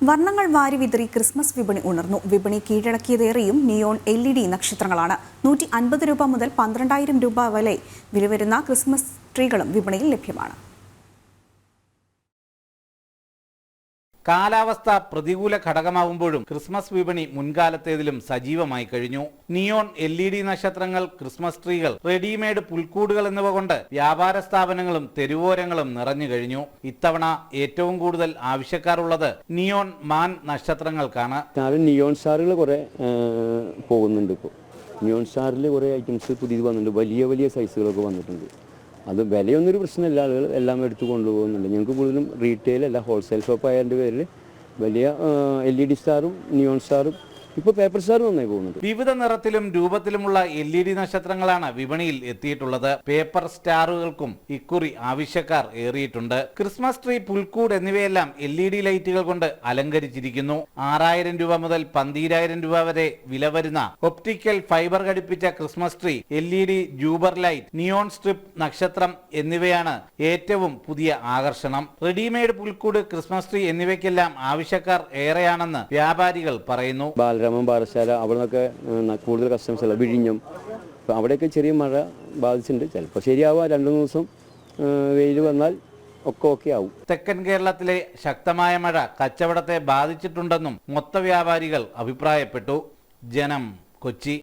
വർണ്ണങ്ങൾ വാരി വിതറി ക്രിസ്മസ് വിപണി ഉണർന്നു. വിപണി കീഴടക്കിയതേറെയും നിയോൺ LED നക്ഷത്രങ്ങളാണ്. 150 രൂപ മുതൽ 12,000 രൂപ വരെ വില വരുന്ന ക്രിസ്മസ് ട്രീകളും വിപണിയിൽ ലഭ്യമാണ്. കാലാവസ്ഥ പ്രതികൂല ഘടകമാവുമ്പോഴും ക്രിസ്മസ് വിപണി മുൻകാലത്തേതിലും സജീവമായി കഴിഞ്ഞു. നിയോൺ LED നക്ഷത്രങ്ങൾ, ക്രിസ്മസ് ട്രീകൾ, റെഡിമെയ്ഡ് പുൽക്കൂടുകൾ എന്നിവ കൊണ്ട് വ്യാപാര സ്ഥാപനങ്ങളും തെരുവോരങ്ങളും നിറഞ്ഞു കഴിഞ്ഞു. ഇത്തവണ ഏറ്റവും കൂടുതൽ ആവശ്യക്കാരുള്ളത് നിയോൺ മാൻ നക്ഷത്രങ്ങൾക്കാണ്. നിയോൺ സ്റ്റാറുകൾ കുറെ പോകുന്നുണ്ട്. ഇപ്പോൾ നിയോൺ സ്റ്റാറിൽ കുറെ ഐറ്റംസ് പുതിയത് വന്നിട്ടുണ്ട്. വലിയ വലിയ സൈസുകളൊക്കെ വന്നിട്ടുണ്ട്. അത് വിലയൊന്നൊരു പ്രശ്നമില്ല, ആളുകൾ എല്ലാം എടുത്തു കൊണ്ടുപോകുന്നുണ്ട്. ഞങ്ങൾക്ക് കൂടുതലും റീറ്റെയിൽ അല്ല, ഹോൾസെയിൽ ഷോപ്പ് ആയതിൻ്റെ പേരിൽ വലിയ LED സ്റ്റാറും നിയോൺ സ്റ്റാറും ഇപ്പോൾ പേപ്പർ സ്റ്റാർ നന്നായി പോകുന്നുണ്ട്. വിവിധ നിറത്തിലും രൂപത്തിലുമുള്ള LED നക്ഷത്രങ്ങളാണ് വിപണിയിൽ എത്തിയിട്ടുള്ളത്. പേപ്പർ സ്റ്റാറുകൾക്കും ഇക്കുറി ആവശ്യക്കാർ ഏറിയിട്ടുണ്ട്. ക്രിസ്മസ് ട്രീ, പുൽക്കൂട് എന്നിവയെല്ലാം LED ലൈറ്റുകൾ കൊണ്ട് അലങ്കരിച്ചിരിക്കുന്നു. 6,000 രൂപ മുതൽ 12,000 രൂപ വരെ വില വരുന്ന ഒപ്റ്റിക്കൽ ഫൈബർ ഘടിപ്പിച്ച ക്രിസ്മസ് ട്രീ, LED ജൂബർ ലൈറ്റ്, നിയോൺ സ്ട്രിപ്പ് നക്ഷത്രം എന്നിവയാണ് ഏറ്റവും പുതിയ ആകർഷണം. റെഡിമെയ്ഡ് പുൽക്കൂട്, ക്രിസ്മസ് ട്രീ എന്നിവയ്ക്കെല്ലാം ആവശ്യക്കാർ ഏറെയാണെന്ന് വ്യാപാരികൾ പറയുന്നു. പാറശാല അവിടെ നിന്നൊക്കെ കൂടുതൽ കസ്റ്റമേഴ്സ് അല്ല, വിഴിഞ്ഞം, അപ്പോൾ അവിടെയൊക്കെ ചെറിയ മഴ ബാധിച്ചിട്ടുണ്ട്. ചിലപ്പോൾ ശരിയാവുക, 2-3 ദിവസം വെയിൽ വന്നാൽ ഒക്കെ ആവും. തെക്കൻ കേരളത്തിലെ ശക്തമായ മഴ കച്ചവടത്തെ ബാധിച്ചിട്ടുണ്ടെന്നും മൊത്ത വ്യാപാരികൾ അഭിപ്രായപ്പെട്ടു. ജനം, കൊച്ചി.